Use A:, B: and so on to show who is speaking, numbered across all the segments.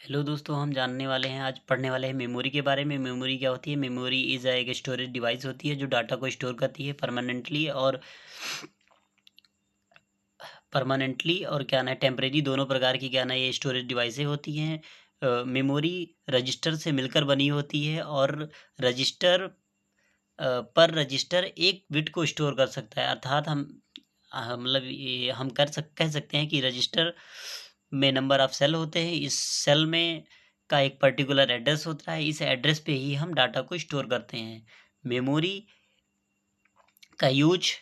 A: Hello दोस्तों, हम जानने वाले हैं, आज पढ़ने वाले हैं मेमोरी के बारे में। मेमोरी क्या होती है? मेमोरी इज़ एक स्टोरेज डिवाइस होती है जो डाटा को स्टोर करती है परमानेंटली और क्या ना टेम्परेरी, दोनों प्रकार की क्या ना ये स्टोरेज डिवाइसें होती हैं। मेमोरी रजिस्टर से मिलकर बनी होती है और रजिस्टर पर रजिस्टर एक बिट को स्टोर कर सकता है। अर्थात मतलब ये हम कह सकते हैं कि रजिस्टर में नंबर ऑफ सेल होते हैं। इस सेल में का एक पर्टिकुलर एड्रेस होता है। इस एड्रेस पे ही हम डाटा को स्टोर करते हैं। मेमोरी का यूज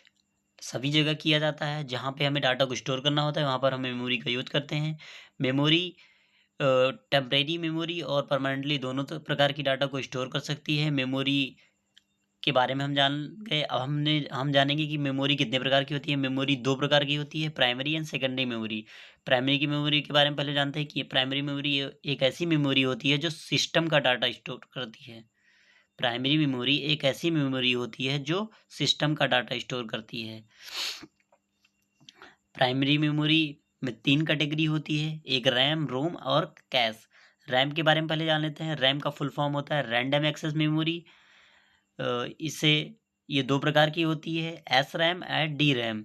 A: सभी जगह किया जाता है। जहाँ पे हमें डाटा को स्टोर करना होता है वहाँ पर हम मेमोरी का यूज करते हैं। मेमोरी टेम्परेरी मेमोरी और परमानेंटली दोनों प्रकार की डाटा को स्टोर कर सकती है। मेमोरी के बारे में हम जान गए। अब हम जानेंगे कि मेमोरी कितने प्रकार की होती है। मेमोरी दो प्रकार की होती है, primary and secondary memory. Primary की मेमोरी के बारे में पहले जानते हैं कि प्राइमरी मेमोरी एक ऐसी मेमोरी होती है जो सिस्टम का डाटा स्टोर करती है। प्राइमरी मेमोरी एक ऐसी मेमोरी होती है जो सिस्टम का डाटा स्टोर करती है। प्राइमरी मेमोरी में तीन कैटेगरी होती है, एक रैम, रोम और कैश। रैम के बारे में पहले जान लेते हैं। रैम का फुल फॉर्म होता है रैंडम एक्सेस मेमोरी। इसे ये दो प्रकार की होती है, S RAM and D RAM.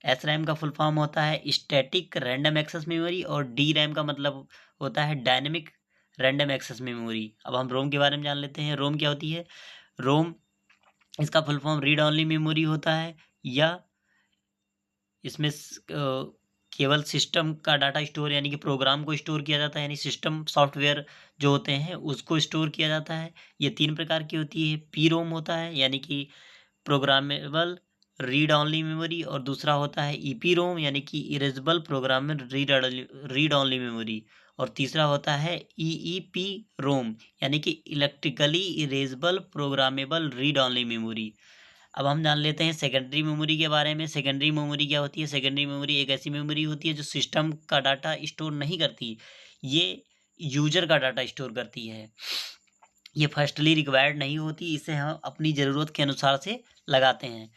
A: S RAM का फुल फॉर्म होता है स्टैटिक रैंडम एक्सेस मेमोरी और डी रैम का मतलब होता है डायनेमिक रैंडम एक्सेस मेमोरी। अब हम रोम के बारे में जान लेते हैं। रोम क्या होती है? रोम, इसका full form read only memory होता है, या इसमें केवल सिस्टम का डाटा स्टोर यानी कि प्रोग्राम को स्टोर किया जाता है, यानी सिस्टम सॉफ्टवेयर जो होते हैं उसको स्टोर किया जाता है। ये तीन प्रकार की होती है। पी रोम होता है यानी कि प्रोग्रामेबल रीड ऑनली मेमोरी, और दूसरा होता है ईपी रोम यानी कि erasable programmable read only memory, और तीसरा होता है ईईपी रोम यानी कि electrically erasable programmable read only memory. अब हम जान लेते हैं सेकेंडरी मेमोरी के बारे में। सेकेंडरी मेमोरी क्या होती है? सेकेंडरी मेमोरी एक ऐसी मेमोरी होती है जो सिस्टम का डाटा स्टोर नहीं करती, ये यूजर का डाटा स्टोर करती है। ये फर्स्टली रिक्वायर्ड नहीं होती, इसे हम अपनी ज़रूरत के अनुसार से लगाते हैं।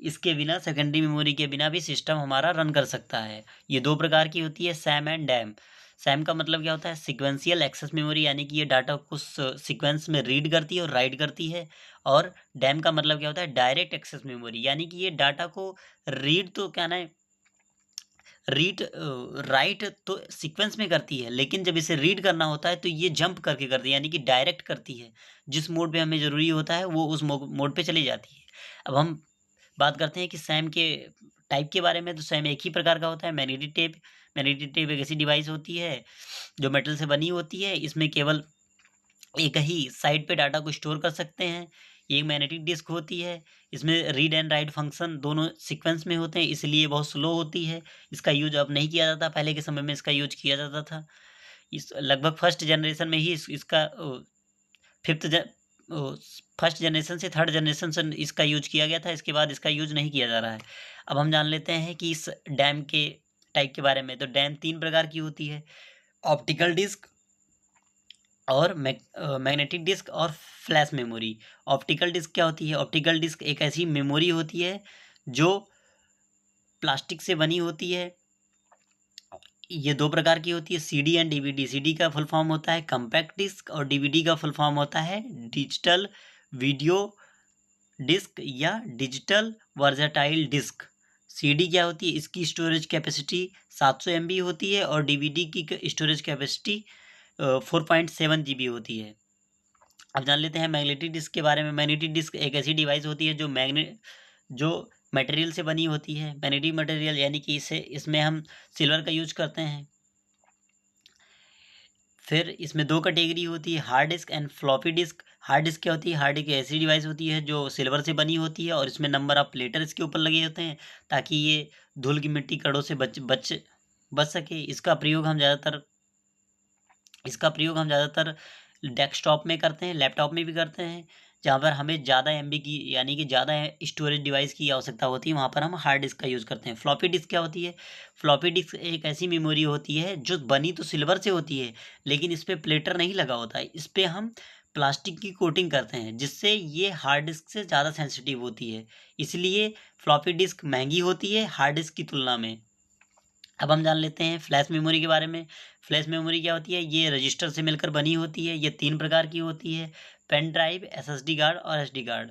A: इसके बिना, सेकेंडरी मेमोरी के बिना भी सिस्टम हमारा रन कर सकता है। ये दो प्रकार की होती है, सैम एंड डैम। सैम का मतलब क्या होता है? सिक्वेंशियल एक्सेस मेमोरी यानी कि ये डाटा को सीक्वेंस में रीड करती है और राइट करती है। और डैम का मतलब क्या होता है? डायरेक्ट एक्सेस मेमोरी यानी कि ये डाटा को रीड तो क्या ना रीड राइट तो सीक्वेंस में करती है, लेकिन जब इसे रीड करना होता है तो ये जंप करके करती है यानी कि डायरेक्ट करती है। जिस मोड पे हमें ज़रूरी होता है वो उस मोड पे चली जाती है। अब हम बात करते हैं कि सैम के टाइप के बारे में। तो सैम एक ही प्रकार का होता है, मैग्नेटिक टेप। मैग्नेटिक टेप एक ऐसी डिवाइस होती है जो मेटल से बनी होती है। इसमें केवल एक ही साइड पे डाटा को स्टोर कर सकते हैं। ये एक मैग्नेटिक डिस्क होती है। इसमें रीड एंड राइट फंक्शन दोनों सीक्वेंस में होते हैं, इसलिए बहुत स्लो होती है। इसका यूज अब नहीं किया जाता, पहले के समय में इसका यूज किया जाता था। इस लगभग फर्स्ट जनरेशन में ही इसका फिफ्थ फर्स्ट जनरेशन से थर्ड जनरेशन से इसका यूज किया गया था। इसके बाद इसका यूज नहीं किया जा रहा है। अब हम जान लेते हैं कि इस डैम के टाइप के बारे में। तो डैम तीन प्रकार की होती है, ऑप्टिकल डिस्क और मैग्नेटिक डिस्क और फ्लैश मेमोरी। ऑप्टिकल डिस्क क्या होती है? ऑप्टिकल डिस्क एक ऐसी मेमोरी होती है जो प्लास्टिक से बनी होती है। ये दो प्रकार की होती है, सीडी एंड डीवीडी। सीडी का फुल फॉर्म होता है कम्पैक्ट डिस्क और डीवीडी का फुल फॉर्म होता है डिजिटल वीडियो डिस्क या डिजिटल वर्सेटाइल डिस्क। सीडी क्या होती है? इसकी स्टोरेज कैपेसिटी 700 MB होती है और डीवीडी की स्टोरेज कैपेसिटी 4.7 GB होती है। अब जान लेते हैं मैग्नेटिक डिस्क के बारे में। मैग्नेटिक डिस्क एक ऐसी डिवाइस होती है जो मटेरियल से बनी होती है। मैग्नेटिक मटेरियल यानी कि इसे इसमें हम सिल्वर का यूज करते हैं। फिर इसमें दो कैटेगरी होती है, hard disk and floppy disk. Hard disk क्या होती है? हार्ड डिस्क ऐसी डिवाइस होती है जो सिल्वर से बनी होती है और इसमें नंबर ऑफ प्लेटर इसके ऊपर लगे होते हैं ताकि ये धूल की मिट्टी कणों से बच सके। इसका प्रयोग हम ज़्यादातर डेस्कटॉप में करते हैं, लैपटॉप में भी करते हैं। जहाँ पर हमें ज़्यादा MB की यानी कि ज़्यादा स्टोरेज डिवाइस की आवश्यकता होती है, वहाँ पर हम हार्ड डिस्क का यूज़ करते हैं। फ्लॉपी डिस्क क्या होती है? फ्लॉपी डिस्क एक ऐसी मेमोरी होती है जो बनी तो सिल्वर से होती है, लेकिन इस पे प्लेटर नहीं लगा होता है। इस पे हम प्लास्टिक की कोटिंग करते हैं, जिससे ये हार्ड डिस्क से ज़्यादा सेंसिटिव होती है। इसलिए फ्लॉपी डिस्क महंगी होती है हार्ड डिस्क की तुलना में। अब हम जान लेते हैं फ्लैश मेमोरी के बारे में। फ्लैश मेमोरी क्या होती है? ये रजिस्टर से मिलकर बनी होती है। ये 3 प्रकार की होती है, पेन ड्राइव, एसएसडी कार्ड और एसडी कार्ड।